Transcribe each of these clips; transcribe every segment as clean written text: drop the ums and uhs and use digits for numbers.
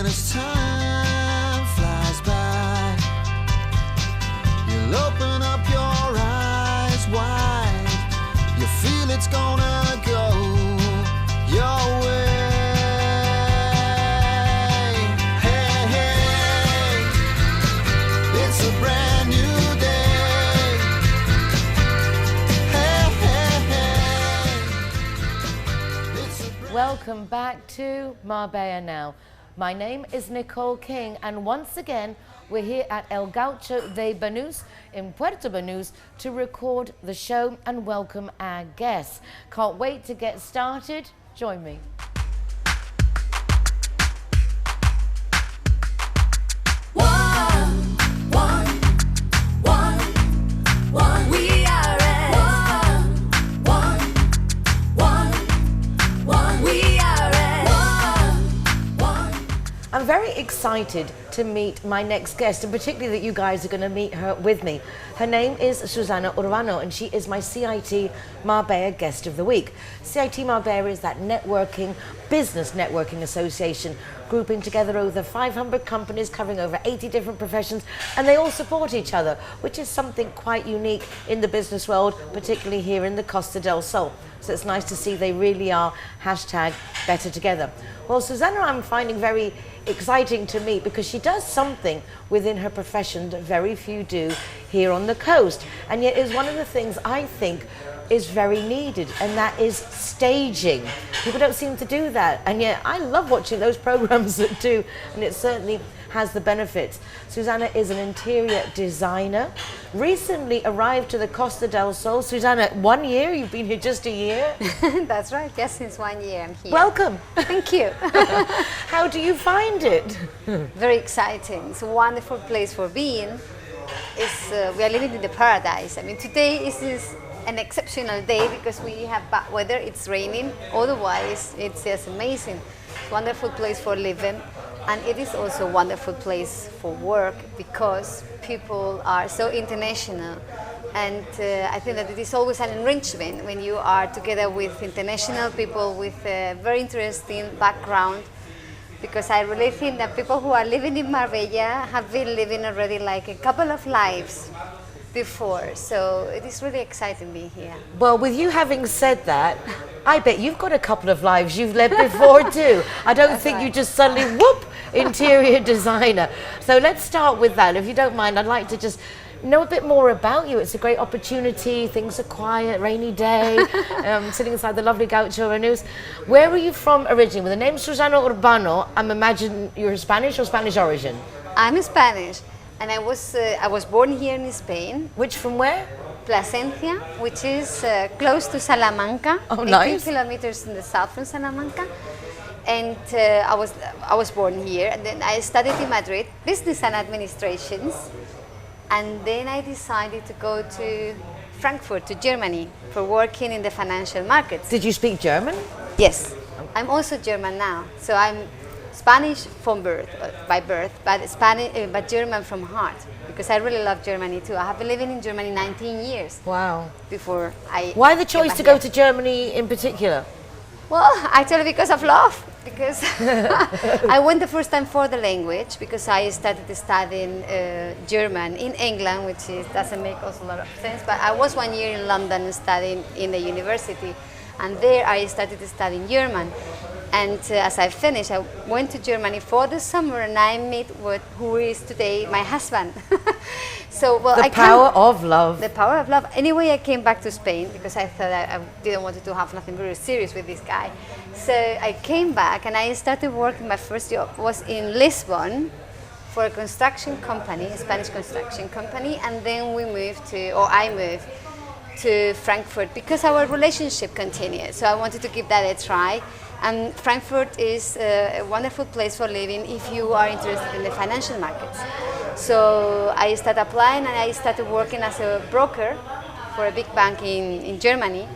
as time flies by, you'll open up your eyes wide. You feel it's gonna go your way. Hey, hey, it's a brand new day. Hey, hey, hey, it's a brand Welcome back to Marbella Now. My name is Nicole King, and once again we're here at El Gaucho de Banús in Puerto Banús to record the show and welcome our guests. Can't wait to get started. Join me. I'm very excited to meet my next guest, and particularly that you guys are going to meet her with me. Her name is Susanna Urbano, and she is my CIT Marbella Guest of the Week. CIT Marbella is that networking, business networking association, grouping together over 500 companies covering over 80 different professions, and they all support each other, which is something quite unique in the business world, particularly here in the Costa del Sol. So it's nice to see they really are #better together. Well, Susanna I'm finding very exciting to meet because she does something within her profession that very few do here on the coast, and yet is one of the things I think is very needed, and that is staging. People don't seem to do that, and yet I love watching those programs that do, and it certainly has the benefits. Susanna is an interior designer, recently arrived to the Costa del Sol. Susanna, 1 year? You've been here just a year? That's right, yes, since 1 year I'm here. Welcome. Thank you. How do you find it? Very exciting. It's a wonderful place for being. We are living in the paradise. I mean, today is an exceptional day because we have bad weather, it's raining. Otherwise, it's just amazing. It's a wonderful place for living. And it is also a wonderful place for work because people are so international. And I think that it is always an enrichment when you are together with international people with a very interesting background. Because I really think that people who are living in Marbella have been living already like a couple of lives before. So it is really exciting being here. Well, with you having said that, I bet you've got a couple of lives you've led before too. I don't That's think right. you just suddenly, whoop, interior designer. So let's start with that. If you don't mind, I'd like to just know a bit more about you. It's a great opportunity. Things are quiet, rainy day, sitting inside the lovely Gaucho Banús. Where are you from originally? With the name Susanna Urbano, I'm imagining you're Spanish or Spanish origin? I'm Spanish, and I was born here in Spain. Which from where? Plasencia, which is close to Salamanca, Oh, 18 nice. kilometers in the south from Salamanca. And I was born here, and then I studied in Madrid, business and administrations. And then I decided to go to Frankfurt, to Germany, for working in the financial markets. Did you speak German? Yes, I'm also German now. So I'm Spanish from birth, by birth, but German from heart, because I really love Germany too. I have been living in Germany 19 years Wow. before I. Why the came choice back to go here. to Germany in particular? Well, actually because of love, because I went the first time for the language, because I started studying German in England, which doesn't make also a lot of sense, but I was 1 year in London studying in the university, and there I started studying German. And as I finished, I went to Germany for the summer, and I met who is today my husband. So, well, The power of love. the power of love. Anyway, I came back to Spain because I thought I didn't want to have nothing very serious with this guy. So I came back and I started working. My first job was in Lisbon for a construction company, a Spanish construction company, and then I moved to Frankfurt because our relationship continued. So I wanted to give that a try. And Frankfurt is a wonderful place for living if you are interested in the financial markets. So I started applying and I started working as a broker for a big bank in Germany.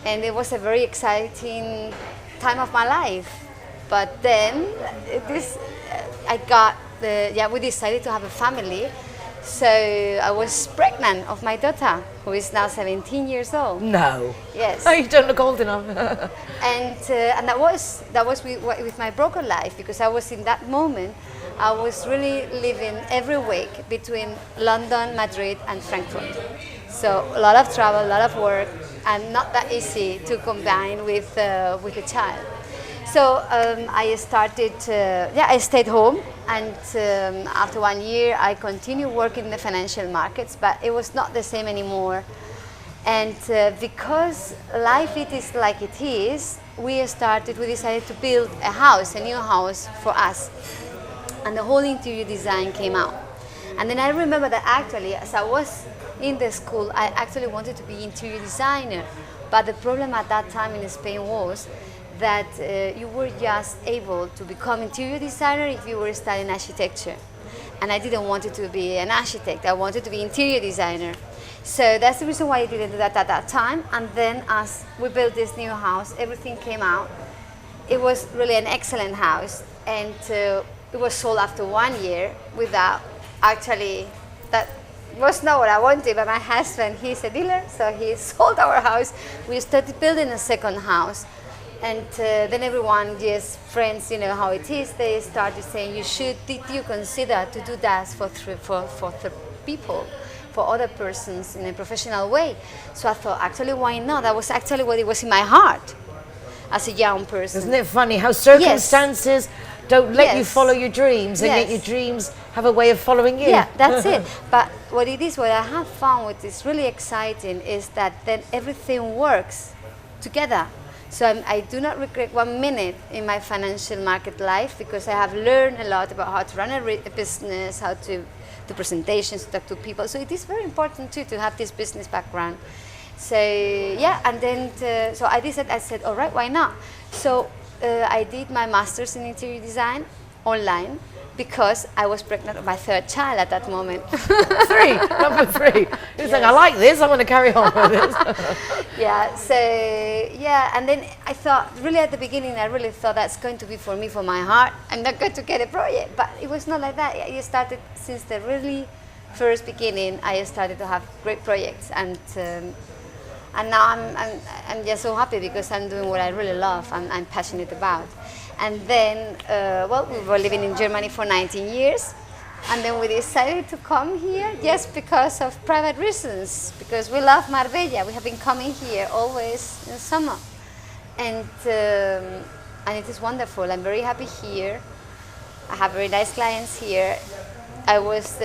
And it was a very exciting time of my life. But then we decided to have a family. So I was pregnant of my daughter, who is now 17 years old. No. Yes. Oh, you don't look old enough. And that was with my broken life, because I was in that moment, I was really living every week between London, Madrid, and Frankfurt. So a lot of travel, a lot of work, and not that easy to combine with a child. So I started, I stayed home, and after 1 year I continued working in the financial markets, but it was not the same anymore. And because life it is like it is, we decided to build a house, a new house for us. And the whole interior design came out. And then I remember that actually, as I was in the school, I actually wanted to be interior designer. But the problem at that time in Spain was that you were just able to become interior designer if you were studying architecture. And I didn't want to be an architect, I wanted to be interior designer. So that's the reason why I didn't do that at that time. And then as we built this new house, everything came out. It was really an excellent house, and it was sold after 1 year without actually, that was not what I wanted, but my husband, he's a dealer, so he sold our house. We started building a second house. And then everyone, just friends, you know how it is, they started saying, did you consider to do that for people, for other persons in a professional way? So I thought, actually, why not? That was actually what it was in my heart as a young person. Isn't it funny how circumstances don't let you follow your dreams, and yet your dreams have a way of following you? Yeah, that's it. But what I have found, what is really exciting, is that then everything works together. So I do not regret 1 minute in my financial market life, because I have learned a lot about how to run a business, how to do presentations, to talk to people. So it is very important too to have this business background. So yeah, and then so I said, all right, why not? So I did my master's in interior design online, because I was pregnant with my third child at that moment. Number three. He was like, I like this, I'm going to carry on with this. And then I thought, really at the beginning, I really thought that's going to be for me, for my heart. I'm not going to get a project, but it was not like that. I started since the really first beginning. I started to have great projects, and now I'm just so happy, because I'm doing what I really love and I'm passionate about. And then, we were living in Germany for 19 years, and then we decided to come here just because of private reasons, because we love Marbella. We have been coming here always in summer, and it is wonderful. I'm very happy here. I have very nice clients here. I was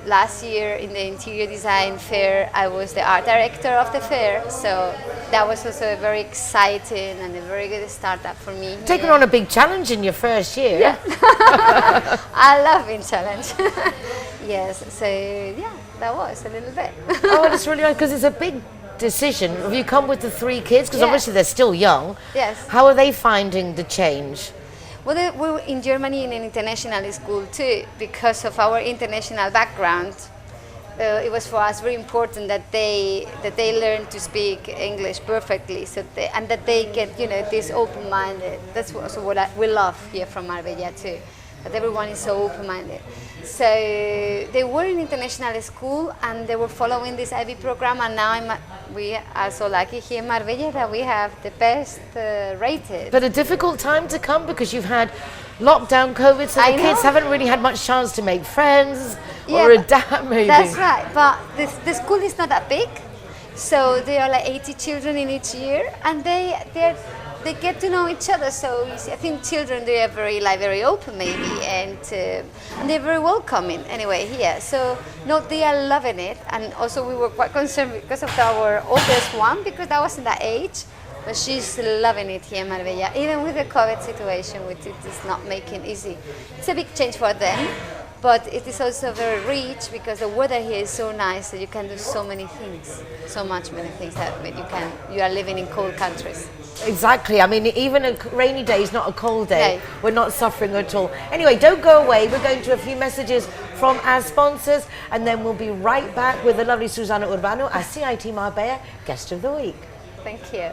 last year in the interior design fair. I was the art director of the fair, so that was also very exciting and a very good startup for me. Taking on a big challenge in your first year. Yeah. I love being challenged. Yes, so yeah, that was a little bit. Oh, it's really nice, because it's a big decision. Have you come with the 3 kids? Because obviously they're still young. Yes. How are they finding the change? Well, we were in Germany in an international school too, because of our international background. It was for us very important that they learn to speak English perfectly, and that they get this open-minded. That's also what we love here from Marbella too, that everyone is so open-minded. So they were in international school, and they were following this IB program, and now we are so lucky here in Marbella that we have the best rated. But a difficult time to come, because you've had lockdown, COVID, so the kids haven't really had much chance to make friends or adapt, maybe. That's right, but the school is not that big, so there are like 80 children in each year, and they get to know each other. So I think children, they are very open maybe, and they're very welcoming anyway here. So no, they are loving it, and also we were quite concerned because of our oldest one, because that was in that age. But she's loving it here in Marbella, even with the COVID situation, which it is not making easy. It's a big change for them, but it is also very rich, because the weather here is so nice that you can do so many things, many things that you are living in cold countries. Exactly. I mean, even a rainy day is not a cold day. No. We're not suffering at all. Anyway, don't go away. We're going to a few messages from our sponsors, and then we'll be right back with the lovely Susanna Urbano, our CIT Marbella Guest of the Week. Thank you.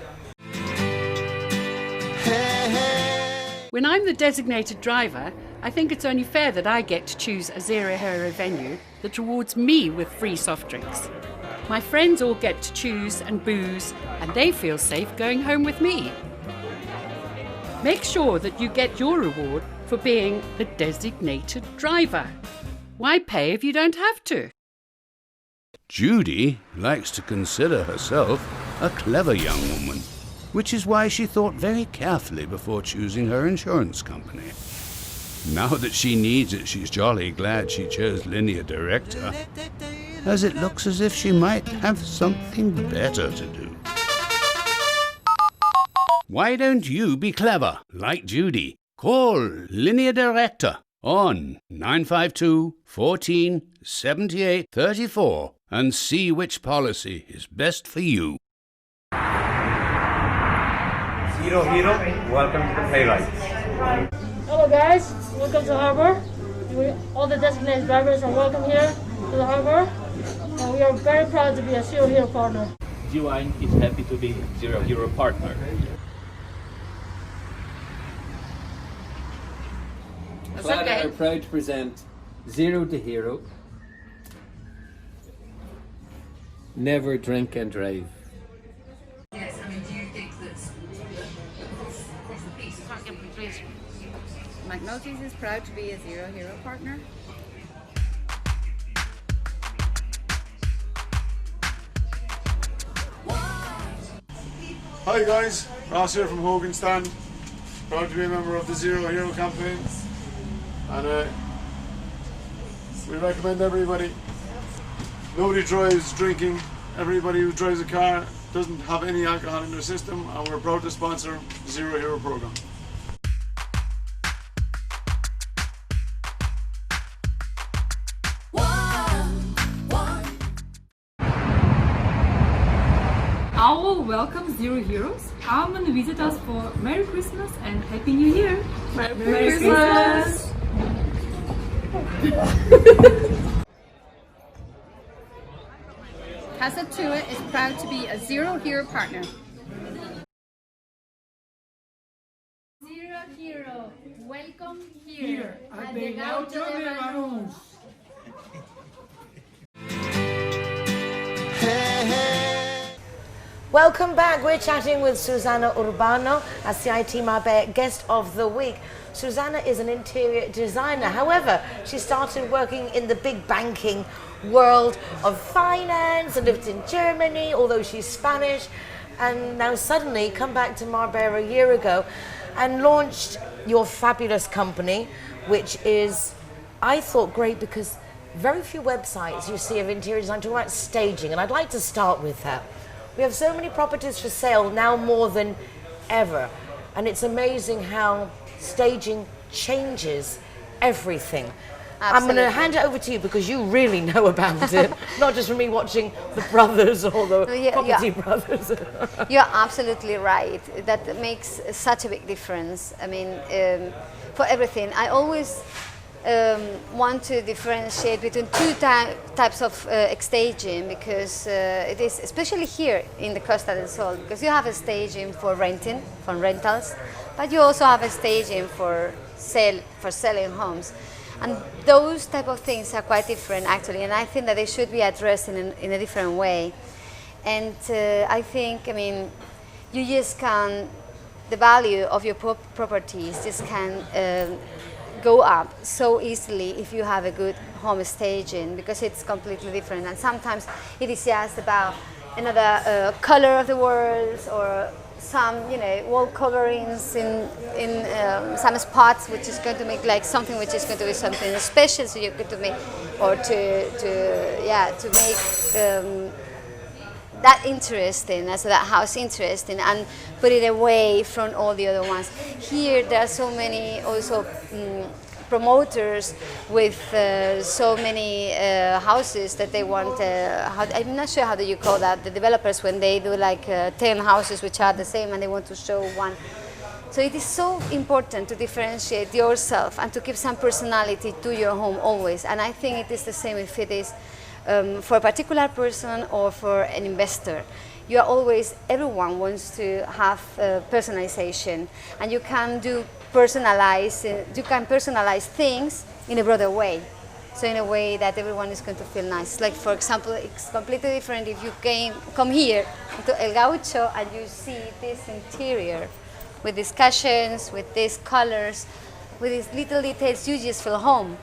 When I'm the designated driver, I think it's only fair that I get to choose a Zero Hero venue that rewards me with free soft drinks. My friends all get to choose and booze, and they feel safe going home with me. Make sure that you get your reward for being the designated driver. Why pay if you don't have to? Judy likes to consider herself a clever young woman, which is why she thought very carefully before choosing her insurance company. Now that she needs it, she's jolly glad she chose Linear Director, as it looks as if she might have something better to do. Why don't you be clever, like Judy? Call Linear Director on 952 14 78 34 and see which policy is best for you. Zero Hero, welcome to the playwright. Hello guys, welcome to Harbor. All the designated drivers are welcome here to the Harbor. And we are very proud to be a Zero Hero partner. G-Wine is happy to be Zero Hero partner. Clara are proud to present Zero to Hero. Never drink and drive. Yes, I mean, do you think that's McNulty's is proud to be a Zero Hero partner. Hi guys, Ross here from Hogan Stand. Proud to be a member of the Zero Hero campaign. And we recommend everybody. Nobody drives drinking. Everybody who drives a car doesn't have any alcohol in their system, and we're proud to sponsor the Zero Hero program. Our welcome Zero Heroes. Come and visit us for Merry Christmas and Happy New Year. Merry Christmas. Casa Tua is proud to be a Zero Hero partner. Zero Hero, welcome here at the Gaucho de Banús. Welcome back. We're chatting with Susanna Urbano, a CIT Marbella Guest of the Week. Susanna is an interior designer. However, she started working in the big banking world of finance and lived in Germany, although she's Spanish, and now suddenly come back to Marbella a year ago and launched your fabulous company, which is, I thought, great because very few websites you see of interior design talk about staging, and I'd like to start with that. We have so many properties for sale now more than ever, and it's amazing how staging changes everything. Absolutely. I'm going to hand it over to you because you really know about it, not just from me watching The Brothers or the Property Brothers. You're absolutely right. That makes such a big difference. I mean, for everything, I always want to differentiate between two types of staging, because it is, especially here in the Costa del Sol, because you have a staging for renting, for rentals, but you also have a staging for selling homes. And those type of things are quite different actually, and I think that they should be addressed in a different way. And I think, I mean, you just can, the value of your properties just can go up so easily if you have a good home staging, because it's completely different. And sometimes it is just about another color of the walls, or some, you know, wall coverings in some spots, which is going to make like something which is going to be something special. So you're going to make, or to make that interesting, so that house interesting, and put it away from all the other ones. Here there are so many also promoters with so many houses that they want, I'm not sure how do you call that, the developers, when they do like 10 houses which are the same and they want to show one. So it is so important to differentiate yourself and to give some personality to your home always. And I think it is the same if it is for a particular person or for an investor. You are always, everyone wants to have personalization, and you can do personalize. You can personalize things in a broader way. So in a way that everyone is going to feel nice. Like for example, it's completely different if you come here to El Gaucho and you see this interior with these cushions, with these colors, with these little details, you just feel home.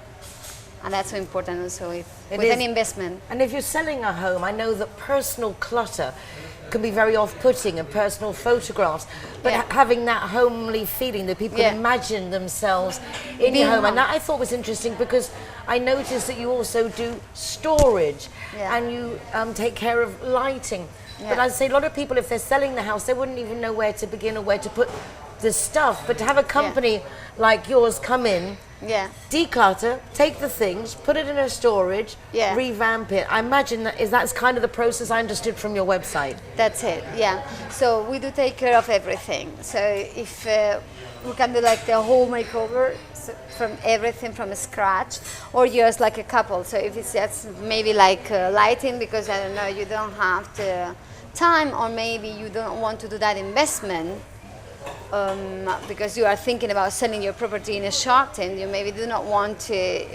And that's so important also with an investment. And if you're selling a home, I know that personal clutter can be very off-putting, and personal photographs, but having that homely feeling that people imagine themselves in your home. And that I thought was interesting because I noticed that you also do storage and you take care of lighting. But I'd say a lot of people, if they're selling the house, they wouldn't even know where to begin or where to put the stuff. But to have a company like yours come in, declutter, take the things, put it in a storage, revamp it. I imagine that's kind of the process I understood from your website. That's it, yeah. So we do take care of everything. So if we can do like the whole makeover, so from everything from scratch, or just like a couple. So if it's just maybe like lighting, because I don't know, you don't have the time, or maybe you don't want to do that investment, because you are thinking about selling your property in a short term, you maybe do not want to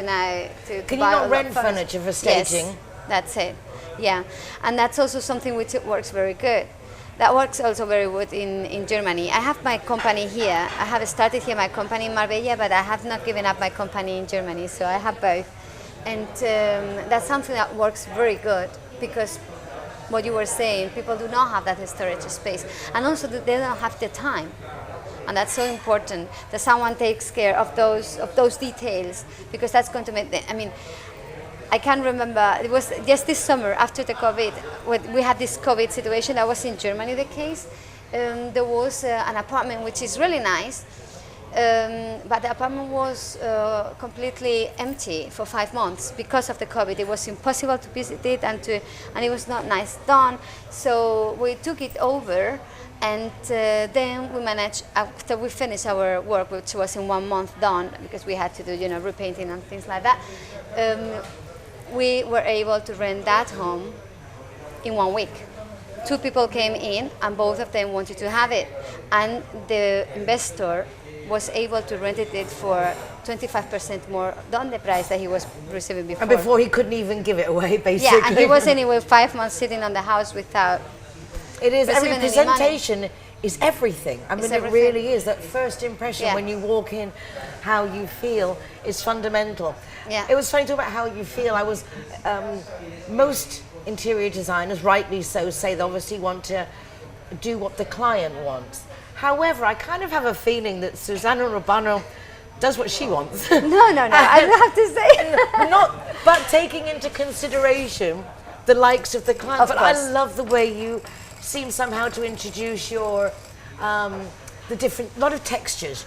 now to Can you buy not rent furniture for staging? Yes, that's it. Yeah, and that's also something which works very good. That works also very good in Germany. I have my company here. I have started here my company in Marbella, but I have not given up my company in Germany, so I have both. And that's something that works very good because what you were saying, people do not have that storage space, and also they don't have the time, and that's so important that someone takes care of those details, because that's going to make I mean, I can remember it was just this summer after the COVID, when we had this COVID situation. That was in Germany the case. There was an apartment which is really nice. But the apartment was completely empty for 5 months because of the COVID. It was impossible to visit it, and it was not nice done. So we took it over, and then we managed, after we finished our work, which was in 1 month done, because we had to do repainting and things like that. We were able to rent that home in 1 week. 2 people came in, and both of them wanted to have it, and the investor was able to rent it for 25% more than the price that he was receiving before. And before he couldn't even give it away, basically. Yeah, and he was anyway 5 months sitting on the house without. It is, every presentation is everything. I mean, it really is. That first impression when you walk in, how you feel is fundamental. Yeah. It was funny to talk about how you feel. I was, most interior designers, rightly so, say they obviously want to do what the client wants. However, I kind of have a feeling that Susanna Urbano does what she wants. No, I have to say. But taking into consideration the likes of the client. But I love the way you seem somehow to introduce your, the different, lot of textures.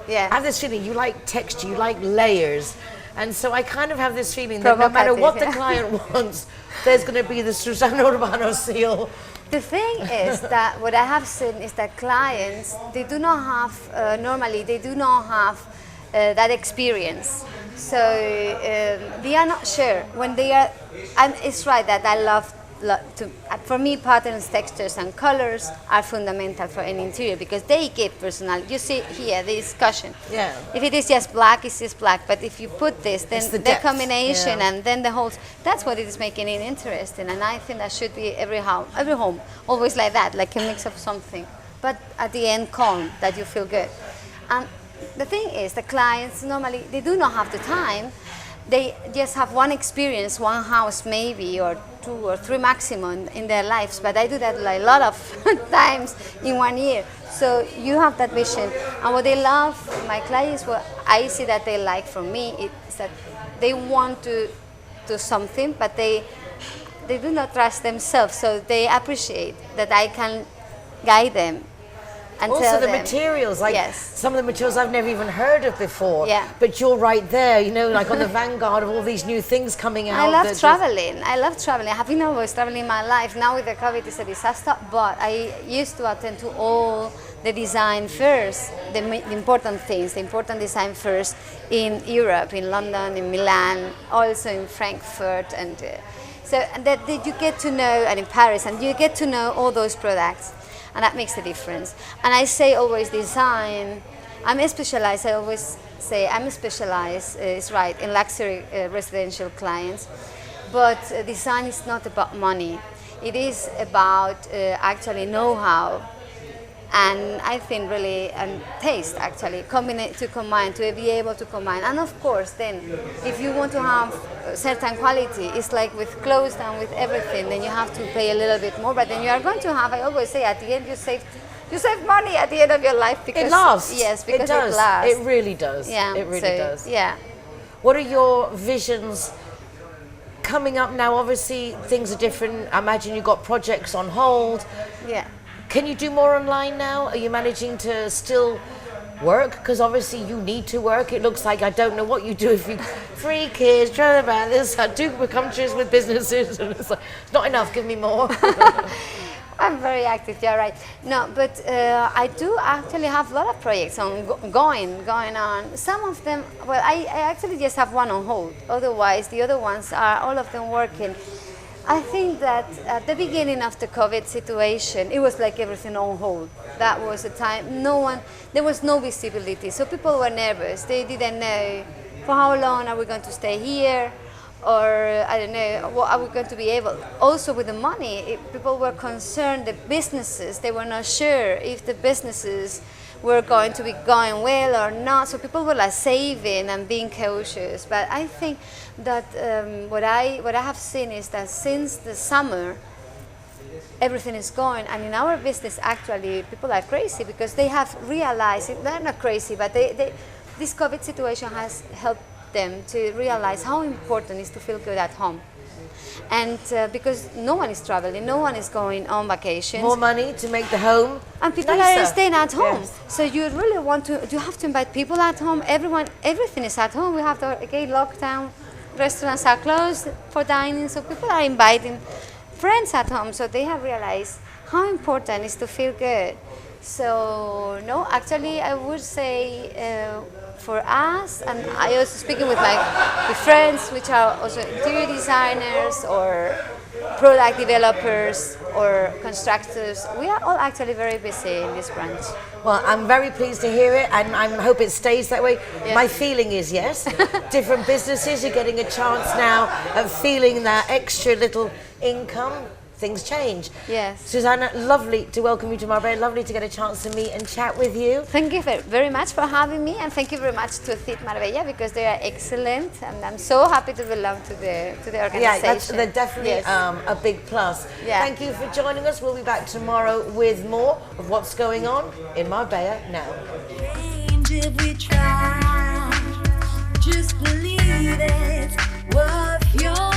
Yeah. I have this feeling you like texture, you like layers. And so I kind of have this feeling that no matter what the client wants, there's going to be the Susanna Urbano seal. The thing is that what I have seen is that clients, they do not have, normally they do not have that experience. So they are not sure when they are, and it's right that I love to, for me, patterns, textures and colors are fundamental for an interior because they give personality. You see here the discussion. Yeah. If it is just black, it's just black. But if you put this, then the combination and then the whole, that's what it is making it interesting. And I think that should be every home, always like that, like a mix of something. But at the end, calm, that you feel good. And the thing is, the clients normally, they do not have the time. They just have one experience, one house maybe, or 2 or 3 maximum in their lives. But I do that like a lot of times in 1 year. So you have that vision. And what they love, my clients, what I see that they like from me, is that they want to do something, but they do not trust themselves. So they appreciate that I can guide them. And also the materials, like some of the materials I've never even heard of before. Yeah. But you're right there, you know, like on the vanguard of all these new things coming out. I love traveling. I love traveling. I have been always traveling in my life. Now with the COVID, it's a disaster. But I used to attend to all the design fairs, the important things, the important design fairs in Europe, in London, in Milan, also in Frankfurt, and so that you get to know, and in Paris, and you get to know all those products. And that makes a difference. And I say always design I'm specialized, I always say I'm specialized, is right, in luxury residential clients. But design is not about money. It is about actually know-how. And I think really, and taste actually, to be able to combine. And of course, then, if you want to have a certain quality, it's like with clothes and with everything, then you have to pay a little bit more, but then you are going to have, I always say, at the end you save money at the end of your life because it lasts. Yes, because it does. It lasts. It really does. Yeah, it really does. Yeah. What are your visions coming up now? Obviously, things are different. I imagine you've got projects on hold. Yeah. Can you do more online now? Are you managing to still work? Because obviously you need to work. It looks like I don't know what you do if you 3 kids, trying about this, 2 countries with businesses, and it's like, it's not enough, give me more. I'm very active, you're right. No, but I do actually have a lot of projects going on. Some of them, well, I actually just have one on hold. Otherwise, the other ones are all of them working. I think that at the beginning of the COVID situation, it was like everything on hold. That was a time, there was no visibility. So people were nervous. They didn't know for how long are we going to stay here, or I don't know, what are we going to be able. Also with the money, people were concerned, the businesses, they were not sure if the businesses were going to be going well or not. So people were like saving and being cautious. But I think that what I have seen is that since the summer, everything is going, and in our business actually people are crazy because they have realized, they're not crazy, but this COVID situation has helped them to realize how important it is to feel good at home. And because no one is traveling, no one is going on vacations. More money to make the home and people nicer. Are staying at home. Yes. So you really you have to invite people at home. Everything is at home. We have the lockdown. Restaurants are closed for dining, so people are inviting friends at home. So they have realized how important it is to feel good. So no, actually, I would say for us, and I also speaking with my friends, which are also interior designers or product developers or constructors, we are all actually very busy in this branch. Well, I'm very pleased to hear it, and I hope it stays that way. Yes. My feeling is yes. Different businesses are getting a chance now of feeling that extra little income. Things change. Yes. Susanna, lovely to welcome you to Marbella. Lovely to get a chance to meet and chat with you. Thank you very much for having me, and thank you very much to Fit Marbella because they are excellent, and I'm so happy to belong to the organization. Yeah, they're definitely a big plus. Yeah. Thank you for joining us. We'll be back tomorrow with more of what's going on in Marbella now. If we try, just believe it's worth your